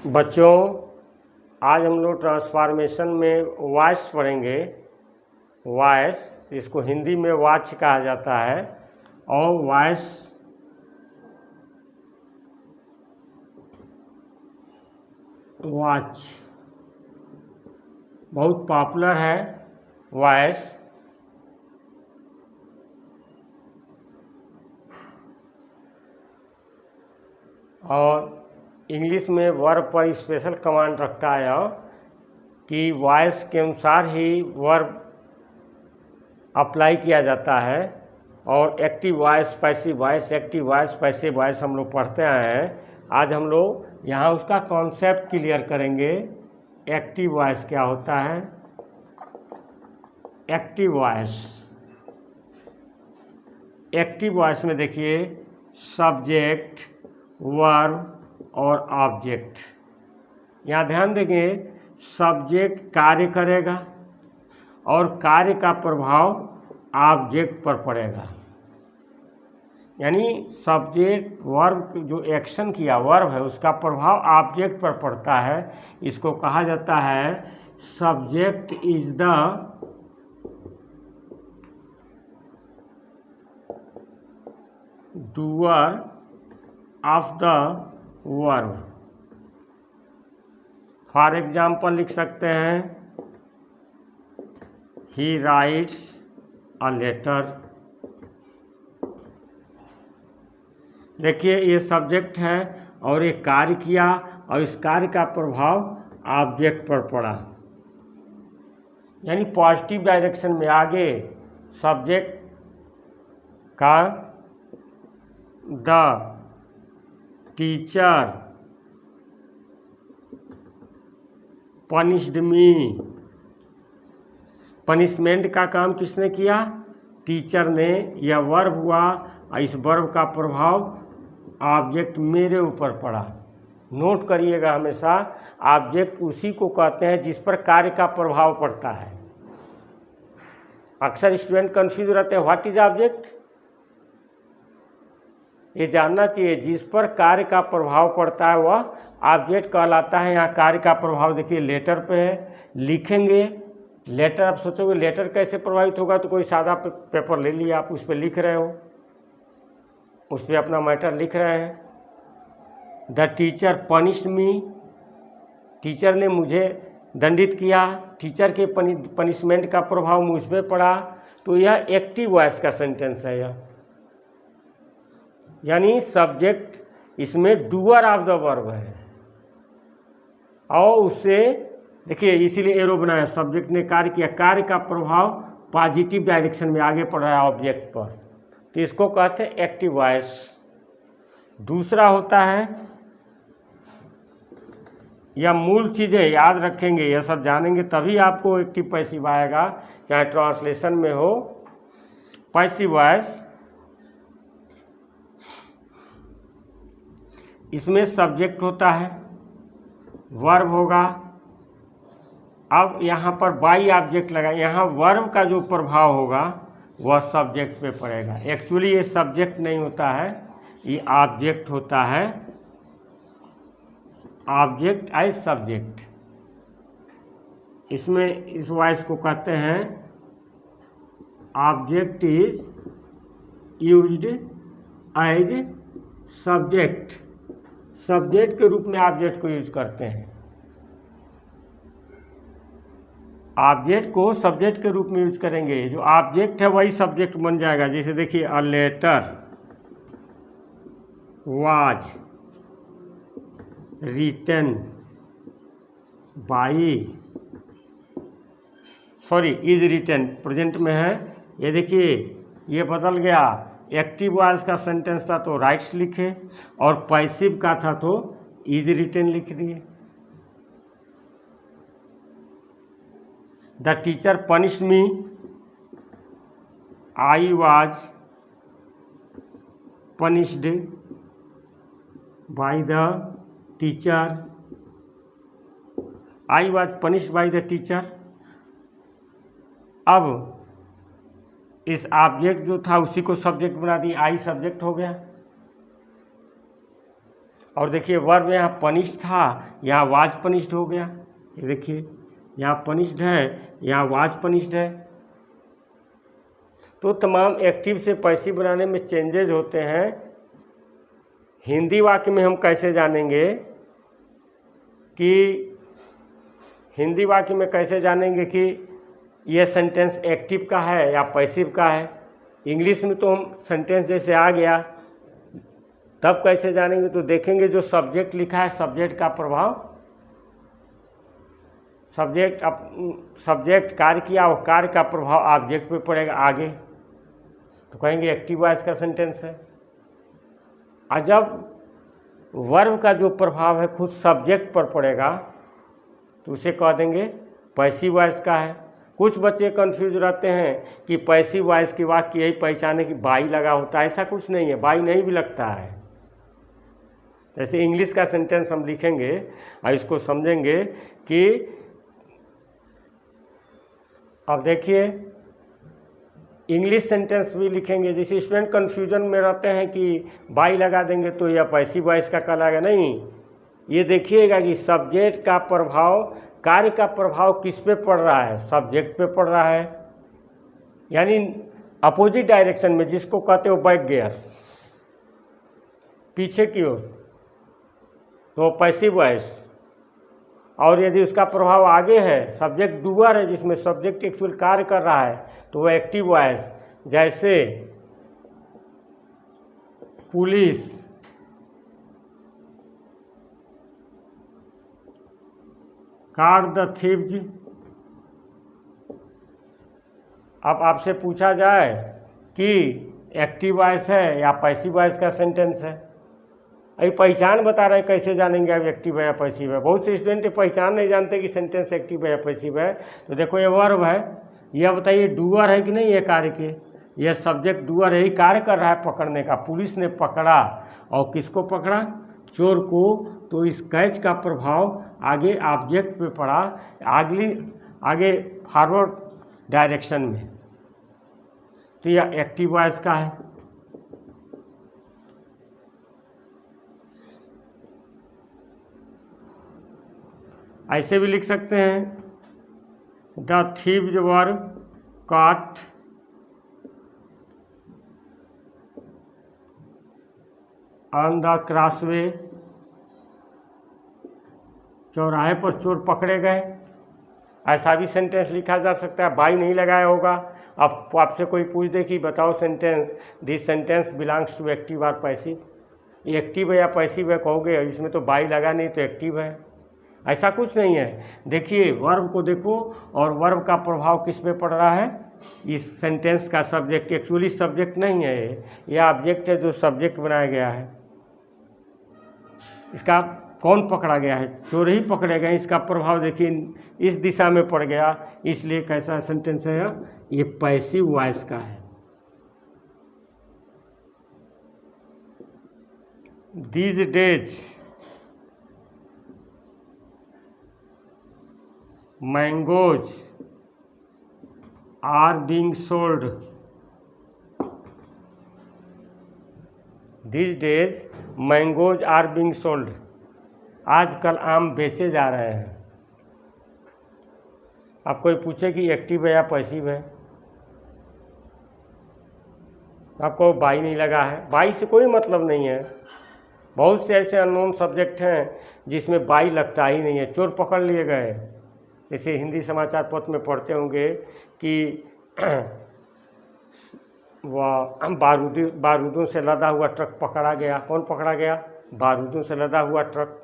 बच्चों, आज हम लोग ट्रांसफॉर्मेशन में वॉइस पढ़ेंगे। वॉइस, इसको हिंदी में वॉच कहा जाता है। और वॉइस वॉच बहुत पॉपुलर है। वॉइस और इंग्लिश में वर्ब पर स्पेशल कमांड रखता है कि वॉइस के अनुसार ही वर्ब अप्लाई किया जाता है। और active voice, passive voice, active voice, passive voice हम लोग पढ़ते आए हैं। आज हम लोग यहाँ उसका कॉन्सेप्ट क्लियर करेंगे। एक्टिव वॉइस क्या होता है। एक्टिव वॉइस, एक्टिव वॉइस में देखिए सब्जेक्ट, वर्ब और ऑब्जेक्ट। यहाँ ध्यान देंगे, सब्जेक्ट कार्य करेगा और कार्य का प्रभाव ऑब्जेक्ट पर पड़ेगा। यानी सब्जेक्ट वर्ब जो एक्शन किया वर्ब है उसका प्रभाव ऑब्जेक्ट पर पड़ता है। इसको कहा जाता है subject is the doer of the verb. For example लिख सकते हैं, ही राइट्स अ लेटर। देखिए ये सब्जेक्ट है और ये कार्य किया और इस कार्य का प्रभाव ऑब्जेक्ट पर पड़ा। यानी पॉजिटिव डायरेक्शन में आगे सब्जेक्ट का the teacher punished me. Punishment का काम किसने किया? टीचर ने। यह वर्ब हुआ और इस वर्ब का प्रभाव ऑब्जेक्ट मेरे ऊपर पड़ा। नोट करिएगा हमेशा, ऑब्जेक्ट उसी को कहते हैं जिस पर कार्य का प्रभाव पड़ता है। अक्सर स्टूडेंट कंफ्यूज रहते हैं, व्हाट इज ऑब्जेक्ट। ये जानना चाहिए, जिस पर कार्य का प्रभाव पड़ता है वह ऑब्जेक्ट कहलाता है। यहाँ कार्य का प्रभाव देखिए लेटर पे है, लिखेंगे लेटर। आप सोचोगे लेटर कैसे प्रभावित होगा, तो कोई सादा पेपर ले लिया, आप उस पर लिख रहे हो, उस पर अपना मैटर लिख रहे हैं। The teacher punished me, teacher ने मुझे दंडित किया, टीचर के पनिशमेंट का प्रभाव मुझ पर पड़ा। तो यह एक्टिव वॉइस का सेंटेंस है यह। यानी सब्जेक्ट इसमें डूअर ऑफ द वर्ब है और उससे देखिए इसीलिए एरो बनाया, सब्जेक्ट ने कार्य किया, कार्य का प्रभाव पॉजिटिव डायरेक्शन में आगे पड़ रहा है ऑब्जेक्ट पर, तो इसको कहते हैं एक्टिव वॉइस। दूसरा होता है, यह मूल चीज़ें याद रखेंगे, यह सब जानेंगे तभी आपको एक्टिव पैसिव आएगा, चाहे ट्रांसलेशन में हो। पैसिव वॉइस, इसमें सब्जेक्ट होता है, वर्ब होगा। अब यहाँ पर बाई ऑब्जेक्ट लगा, यहाँ वर्ब का जो प्रभाव होगा वह सब्जेक्ट पे पड़ेगा। एक्चुअली ये सब्जेक्ट नहीं होता है, ये ऑब्जेक्ट होता है। ऑब्जेक्ट एज सब्जेक्ट, इसमें इस वॉइस को कहते हैं object is used as subject. Subject के रूप में ऑब्जेक्ट को यूज करते हैं। ऑब्जेक्ट को सब्जेक्ट के रूप में यूज करेंगे, जो ऑब्जेक्ट है वही सब्जेक्ट बन जाएगा। जैसे देखिए, a letter was written by, sorry is written present में है। ये देखिए ये बदल गया, एक्टिव वॉइस का सेंटेंस था तो राइट्स लिखे और पैसिव का था तो इज रिटन लिख दिए। The teacher punished me, I was punished by the teacher, I was punished by the teacher. अब इस ऑब्जेक्ट जो था उसी को सब्जेक्ट बना दिया, आई सब्जेक्ट हो गया। और देखिए वर्ब यहाँ पनिश था, यहाँ वाज पनिश्ड हो गया। ये देखिए यहाँ पनिश्ड है, यहाँ वाज पनिश्ड है। तो तमाम एक्टिव से पैसिव बनाने में चेंजेज होते हैं। हिंदी वाक्य में हम कैसे जानेंगे कि हिंदी वाक्य में कैसे जानेंगे कि ये सेंटेंस एक्टिव का है या पैसिव का है। इंग्लिश में तो हम सेंटेंस जैसे आ गया, तब कैसे जानेंगे, तो देखेंगे जो सब्जेक्ट लिखा है सब्जेक्ट का प्रभाव, सब्जेक्ट कार्य किया और कार्य का प्रभाव ऑब्जेक्ट पे पड़ेगा आगे, तो कहेंगे एक्टिव वॉइस का सेंटेंस है। और जब वर्ब का जो प्रभाव है खुद सब्जेक्ट पर पड़ेगा तो उसे कह देंगे पैसिव वॉइस का है। कुछ बच्चे कंफ्यूज रहते हैं कि पैसिव वॉइस के वाक्य यही पहचाने कि बाई लगा होता है, ऐसा कुछ नहीं है, बाई नहीं भी लगता है। जैसे इंग्लिश का सेंटेंस हम लिखेंगे और इसको समझेंगे कि अब देखिए इंग्लिश सेंटेंस भी लिखेंगे, जैसे स्टूडेंट कन्फ्यूजन में रहते हैं कि बाई लगा देंगे तो यह पैसिव वॉइस का कहलाएगा। नहीं, ये देखिएगा कि सब्जेक्ट का प्रभाव, कार्य का प्रभाव किस पे पड़ रहा है, सब्जेक्ट पे पड़ रहा है, यानी अपोजिट डायरेक्शन में, जिसको कहते हो बैक गियर, पीछे की ओर, तो पैसिव वॉइस। और यदि उसका प्रभाव आगे है, सब्जेक्ट डूअर है जिसमें सब्जेक्ट एक्चुअल कार्य कर रहा है, तो वह एक्टिव वॉइस। जैसे पुलिस, कार द थीव्स। अब आपसे पूछा जाए कि एक्टिव वॉइस है या पैसिव वॉइस का सेंटेंस है, अभी पहचान बता रहे कैसे जानेंगे अब एक्टिव है या पैसिव है। बहुत से स्टूडेंट पहचान नहीं जानते कि सेंटेंस एक्टिव है या पैसिव है। तो देखो ये वर्ब है, यह बताइए डूअर है कि नहीं ये कार्य के, यह सब्जेक्ट डूअर है, ही कार्य कर रहा है पकड़ने का। पुलिस ने पकड़ा, और किसको पकड़ा, चोर को, तो इस कैच का प्रभाव आगे ऑब्जेक्ट पे पड़ा, आगे फॉरवर्ड डायरेक्शन में, तो यह एक्टिव वॉइस का है। ऐसे भी लिख सकते हैं the thieves were caught on the crossway, चौराहे पर चोर पकड़े गए। ऐसा भी सेंटेंस लिखा जा सकता है, बाई नहीं लगाया होगा। अब आपसे कोई पूछ दे कि बताओ sentence, this sentence belongs to active और पैसिव, एक्टिव है या पैसिव है, कहोगे इसमें तो बाई लगा नहीं तो एक्टिव है। ऐसा कुछ नहीं है। देखिए वर्ब को देखो, और वर्ब का प्रभाव किस पे पड़ रहा है, इस सेंटेंस का सब्जेक्ट, एक्चुअली सब्जेक्ट नहीं है, यह ऑब्जेक्ट है जो सब्जेक्ट बनाया गया है। इसका कौन पकड़ा गया है, चोर ही पकड़े गए, इसका प्रभाव देखिए इस दिशा में पड़ गया, इसलिए कैसा सेंटेंस है, ये पैसिव वॉइस का है। These days mangoes are being sold, these days mangoes are being sold, आजकल आम बेचे जा रहे हैं। अब कोई पूछे कि एक्टिव है या पैसिव है, आपको बाई नहीं लगा है, बाई से कोई मतलब नहीं है। बहुत से ऐसे अननोन सब्जेक्ट हैं जिसमें बाई लगता ही नहीं है। चोर पकड़ लिए गए, जैसे हिंदी समाचार पत्र में पढ़ते होंगे कि वह बारूदों से लदा हुआ ट्रक पकड़ा गया। कौन पकड़ा गया, बारूदों से लदा हुआ ट्रक,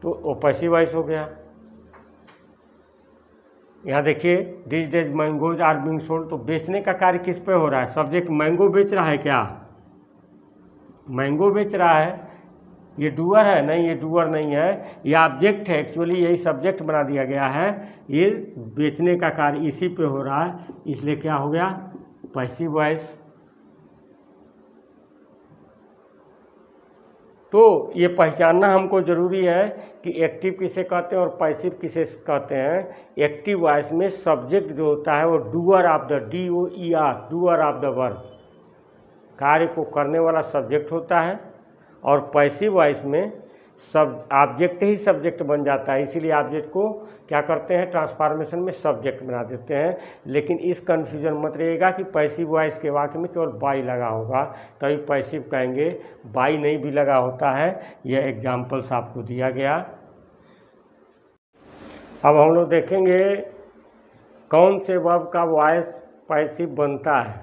तो वो पैसिव वॉइस हो गया। यहाँ देखिए this days mangoes are being sold, तो बेचने का कार्य किस पे हो रहा है, सब्जेक्ट मैंगो बेच रहा है क्या, मैंगो बेच रहा है, ये डूअर है, नहीं ये डूअर नहीं है, ये ऑब्जेक्ट है, एक्चुअली यही सब्जेक्ट बना दिया गया है। ये बेचने का कार्य इसी पे हो रहा है, इसलिए क्या हो गया, पैसिव वॉइस। तो ये पहचानना हमको ज़रूरी है कि एक्टिव किसे कहते हैं और पैसिव किसे कहते हैं। एक्टिव वॉइस में सब्जेक्ट जो होता है वो doer of the, DOER, doer of the verb, कार्य को करने वाला सब्जेक्ट होता है, और पैसिव वॉइस में सब ऑब्जेक्ट ही सब्जेक्ट बन जाता है। इसीलिए ऑब्जेक्ट को क्या करते हैं, ट्रांसफॉर्मेशन में सब्जेक्ट बना देते हैं। लेकिन इस कन्फ्यूजन मत रहिएगा कि पैसिव वॉइस के वाक्य में केवल बाई लगा होगा तभी पैसिव कहेंगे, बाई नहीं भी लगा होता है। यह एग्जाम्पल्स आपको दिया गया। अब हम लोग देखेंगे कौन से वर्ब का वॉइस पैसिव बनता है।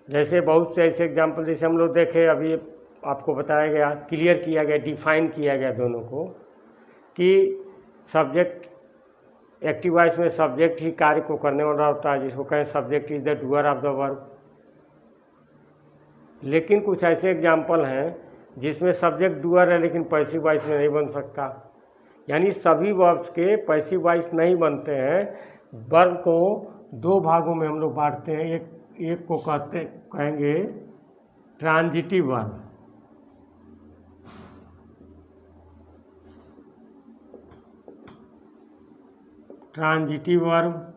जैसे बहुत से ऐसे एग्जाम्पल जैसे हम लोग देखे, अभी आपको बताया गया, क्लियर किया गया, डिफाइन किया गया दोनों को, कि सब्जेक्ट एक्टिव वॉइस में सब्जेक्ट ही कार्य को करने वाला होता है, जिसको कहें subject is the doer of the verb. लेकिन कुछ ऐसे एग्जाम्पल हैं जिसमें सब्जेक्ट डूअर है लेकिन पैसिव वॉइस में नहीं बन सकता। यानी सभी वर्ब्स के पैसिव वॉइस नहीं बनते हैं। वर्ब को दो भागों में हम लोग बांटते हैं। एक को कहेंगे ट्रांजिटिव वर्ब, ट्रांजिटिव वर्ब,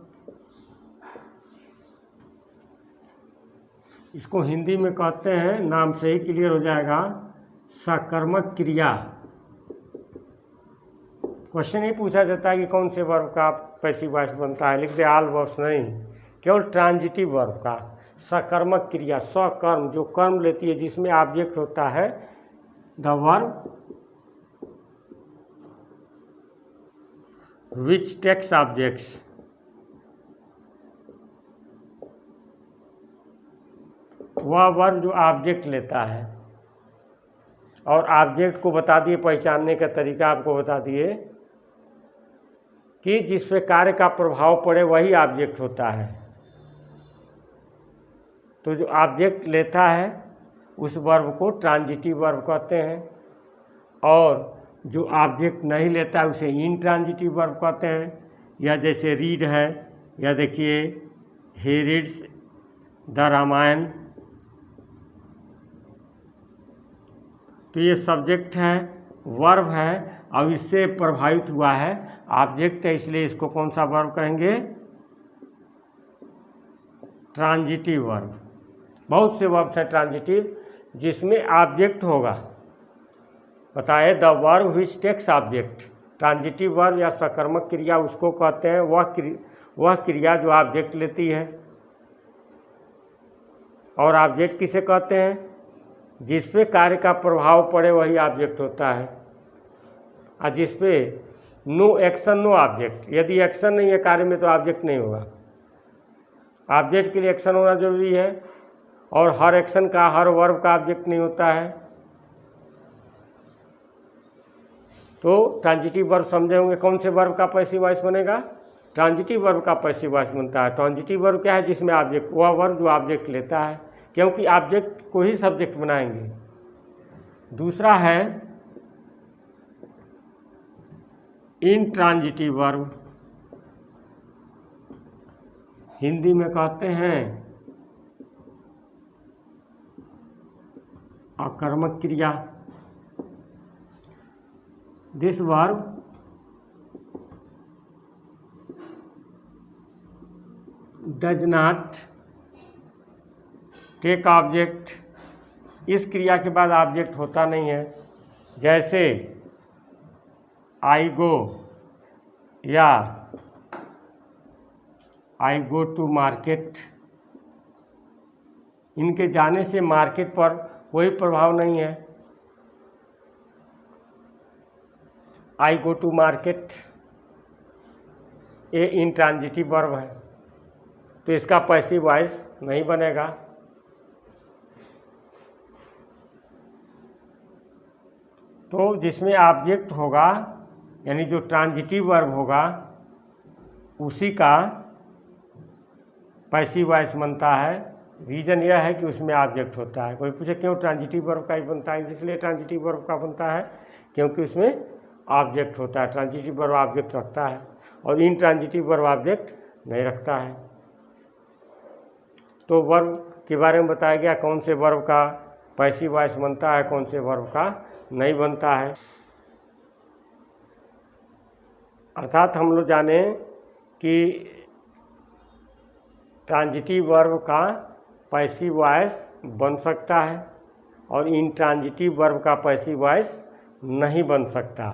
इसको हिंदी में कहते हैं, नाम से ही क्लियर हो जाएगा, सकर्मक क्रिया। क्वेश्चन ही पूछा जाता है कि कौन से वर्ब का पैसिव वॉइस बनता है, लिख दे ऑल वर्ब्स नहीं, केवल ट्रांजिटिव वर्ब का। सकर्मक क्रिया, सकर्म, जो कर्म लेती है, जिसमें ऑब्जेक्ट होता है the verb which takes objects, वह वर्ब जो ऑब्जेक्ट लेता है। और ऑब्जेक्ट को बता दिए, पहचानने का तरीका आपको बता दिए कि जिस पे कार्य का प्रभाव पड़े वही ऑब्जेक्ट होता है। तो जो ऑब्जेक्ट लेता है उस वर्ब को ट्रांजिटिव वर्ब कहते हैं, और जो ऑब्जेक्ट नहीं लेता है उसे इनट्रांजिटिव वर्ब कहते हैं। या जैसे रीड है, या देखिए ही रीड्स द रामायण, तो ये सब्जेक्ट है, वर्ब है, और इससे प्रभावित हुआ है ऑब्जेक्ट है, इसलिए इसको कौन सा वर्ब कहेंगे, ट्रांजिटिव वर्ब। बहुत से वर्ब्स हैं ट्रांजिटिव जिसमें ऑब्जेक्ट होगा। बताए the verb which takes object, transitive verb या सकर्मक क्रिया उसको कहते हैं, वह क्रिया जो ऑब्जेक्ट लेती है। और ऑब्जेक्ट किसे कहते हैं, जिस पे कार्य का प्रभाव पड़े वही ऑब्जेक्ट होता है, और जिस पे नो एक्शन नो ऑब्जेक्ट, यदि एक्शन नहीं है कार्य में तो ऑब्जेक्ट नहीं होगा। ऑब्जेक्ट के लिए एक्शन होना जरूरी है, और हर एक्शन का, हर वर्ब का ऑब्जेक्ट नहीं होता है। तो ट्रांजिटिव वर्ब समझे होंगे, कौन से वर्ब का पैसिव वॉइस बनेगा, ट्रांजिटिव वर्ब का पैसिव वॉइस बनता है। ट्रांजिटिव वर्ब क्या है, जिसमें ऑब्जेक्ट, वह वर्ब जो ऑब्जेक्ट लेता है, क्योंकि ऑब्जेक्ट को ही सब्जेक्ट बनाएंगे। दूसरा है इनट्रांजिटिव वर्ब, हिंदी में कहते हैं अकर्मक क्रिया। This verb does not take object, इस क्रिया के बाद ऑब्जेक्ट होता नहीं है। जैसे आई गो या आई गो टू मार्केट, इनके जाने से मार्केट पर कोई प्रभाव नहीं है। आई गो टू मार्केट ये इनट्रांजिटिव वर्ब है, तो इसका पैसिव वॉइस नहीं बनेगा। तो जिसमें ऑब्जेक्ट होगा, यानी जो ट्रांजिटिव वर्ब होगा, उसी का पैसिव वॉइस बनता है। रीज़न यह है कि उसमें ऑब्जेक्ट होता है। कोई पूछे क्यों ट्रांजिटिव वर्ब का ही बनता है, इसलिए ट्रांजिटिव वर्ब का बनता है क्योंकि उसमें ऑब्जेक्ट होता है। ट्रांजिटिव वर्ब ऑब्जेक्ट रखता है और इनट्रांजिटिव वर्ब ऑब्जेक्ट नहीं रखता है। तो वर्ब के बारे में बताया गया, कौन से वर्ब का पैसिव वॉइस बनता है, कौन से वर्ब का नहीं बनता है। अर्थात हम लोग जाने कि ट्रांजिटिव वर्ब का पैसिव वॉइस बन सकता है और इंट्रांजिटिव वर्ब का पैसिव वॉइस नहीं बन सकता।